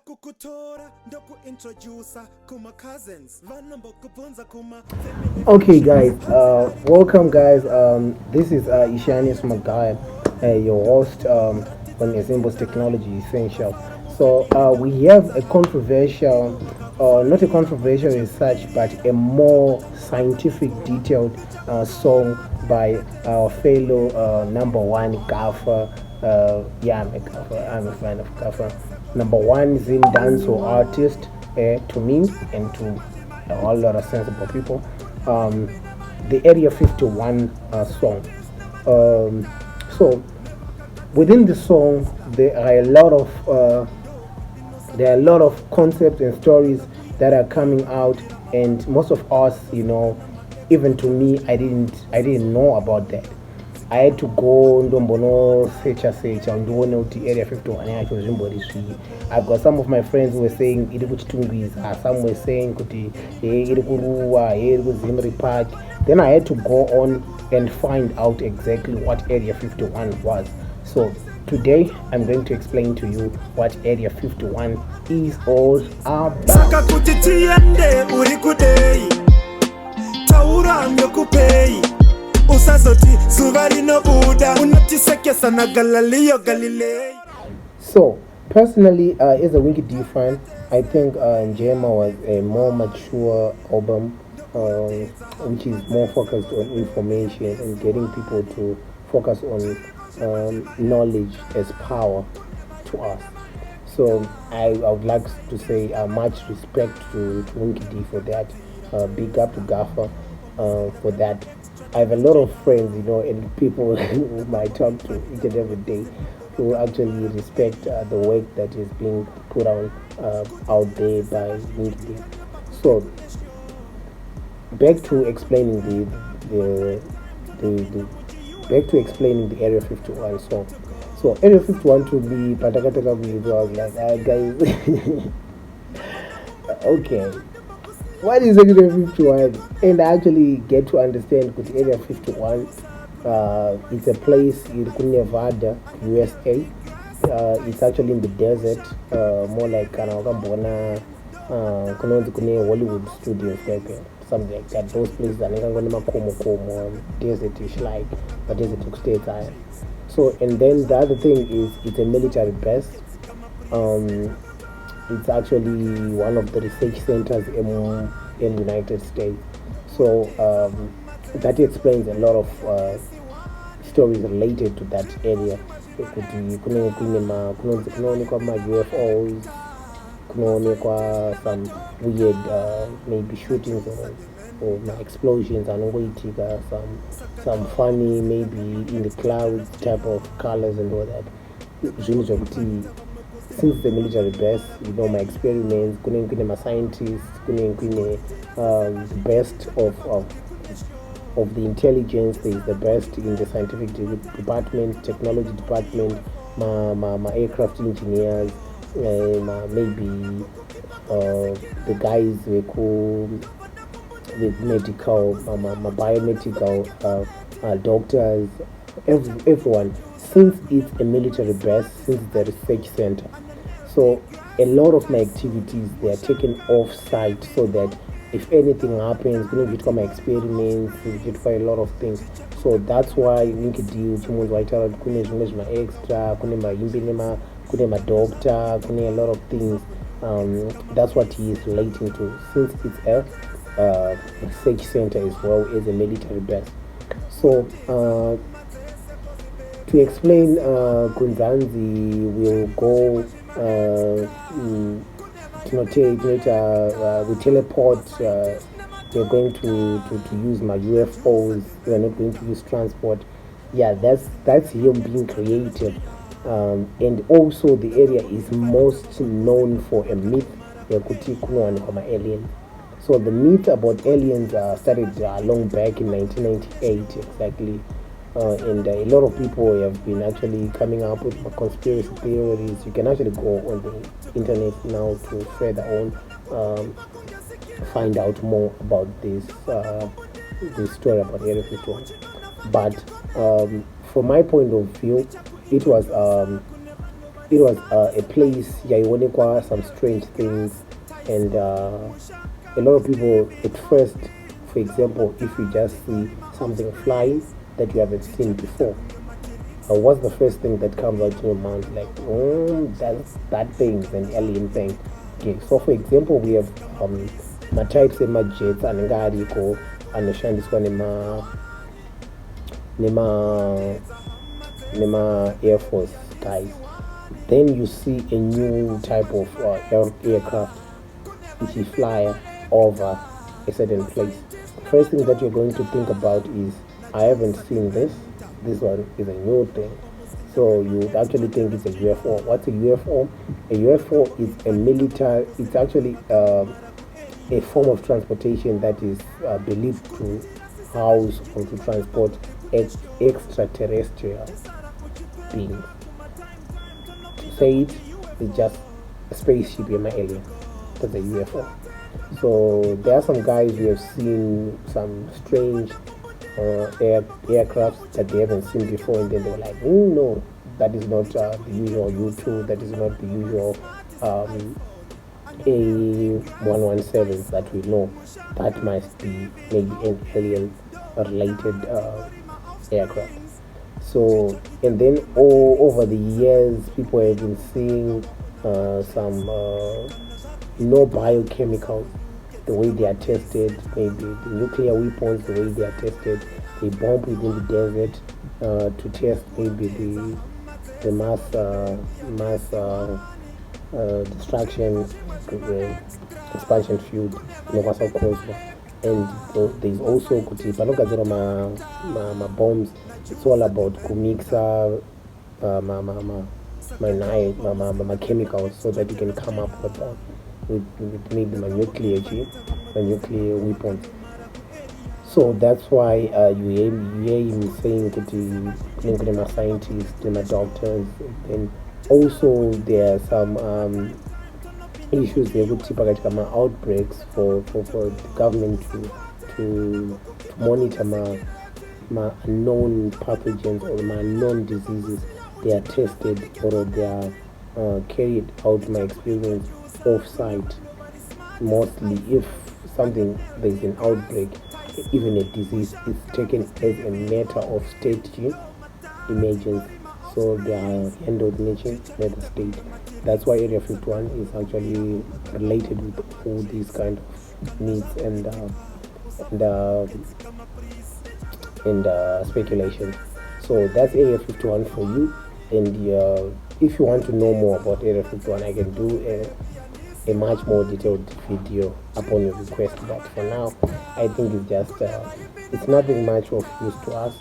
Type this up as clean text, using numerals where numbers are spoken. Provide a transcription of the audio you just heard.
Okay, guys. Welcome, guys. This is Ishanis Magai, your host on Azimbo's Technology Essential. So we have a controversial, not a controversial as such, but a more scientific, detailed song by our fellow number one Gaffer. Yeah, I'm a Gaffer. I'm a fan of Gaffer. Number one Zim dancehall artist to me and to a whole lot of sensible people. Um, the Area 51 song. So within the song, there are a lot of concepts and stories that are coming out, and most of us, even to me, I didn't know about that. I had to go ndombono secha ndione kuti area 51 yacho zvimbori. I've got some of my friends who were saying iri kuchitungwiza, some were saying kuti iri kuruwa, iri kuzimri park. Then I had to go on and find out exactly what area 51 was. So today I'm going to explain to you what area 51 is all about. Saka kuti tiende uri kudei taura ndokupei usazoti zuva rinobuda unotisekesa na Galilei. So personally, as a Winky D fan, I think Njema was a more mature album, which is more focused on information and getting people to focus on knowledge as power to us. So I would like to say much respect to Winky D for that. Big up to Gaffer for that. I have a lot of friends, and people whom I talk to each and every day who actually respect the work that is being put on out there by Winky D. So back to explaining the Area 51 song. So Area 51 to me, Patakataka was like, guys, okay, what is Area 51? And I actually get to understand because Area 51, it's a place in Nevada, USA. It's actually in the desert, more like Kanawakambona, Hollywood studios, something like that. Those places are like desert-ish, like the desert states are. So, and then the other thing is it's a military base. It's actually one of the research centers in the United States. So that explains a lot of stories related to that area. Kunaonekwa ma-UFOs, kunaonekwa some weird maybe shootings or explosions anongoitika, some funny maybe in the clouds type of colors and all that. Since the military base, my experiments, my scientists, the best of the intelligence, there is the best in the scientific department, technology department, my aircraft engineers, maybe the guys with medical, my biomedical doctors, everyone. Since it's a military base, since it's a research center, so a lot of my activities, they are taken off site so that if anything happens, we get my experiments, we get a lot of things. So that's why we can deal with my extra, my doctor, a lot of things. That's what he is relating to, since it's a research center as well as a military base. So to explain Kunzanzi, we'll go we teleport, we're going to use my UFOs, we're not going to use transport. Yeah, that's him being creative. And also the area is most known for a myth, alien. So the myth about aliens started long back in 1998 exactly. And a lot of people have been actually coming up with conspiracy theories. You can actually go on the internet now to further on find out more about this story about Area 51. But from my point of view, it was it was a place yayionekwa some strange things, and a lot of people at first, for example, if you just see something flying that you haven't seen before, what's the first thing that comes out in your mind? Like, that thing's an alien thing. Okay, so for example, we have ma-types ema-jets anenge ariko anoshandiswa nema Air Force guys. Then you see a new type of aircraft which is fly over a certain place. First thing that you're going to think about is, I haven't seen this. This one is a new thing. So you actually think it's a UFO. What's a UFO? A UFO is a military. It's actually a form of transportation that is believed to house or to transport extraterrestrial beings. To say it's just a spaceship in my alien. That's a UFO. So there are some guys who have seen some strange aircrafts that they haven't seen before, and then they were like, no, that is not the usual U2, that is not the usual A117 that we know. That must be maybe an alien related aircraft. So, and then over the years, people have been seeing some biochemicals, the way they are tested, maybe the nuclear weapons, the way they are tested. They bomb within the desert to test maybe the mass destruction, expansion field nokwasaukozwa. And there's also kuti panogadzirwa ma bombs, it's all about kumixa my chemicals so that you can come up with maybe my nuclear weapons. So that's why you hear me saying that my scientists, my doctors, and also there are some issues there with outbreaks for the government to monitor my unknown pathogens or my unknown diseases. They are tested or they are carried out my experience off-site. Mostly if there's an outbreak, even a disease, is taken as a matter of state emergency. So they are handled nature by the state. That's why Area 51 is actually related with all these kind of needs and speculation. So that's Area 51 for you. And if you want to know more about Area 51, I can do a much more detailed video upon your request. But for now, I think it's just it's nothing much of use to us.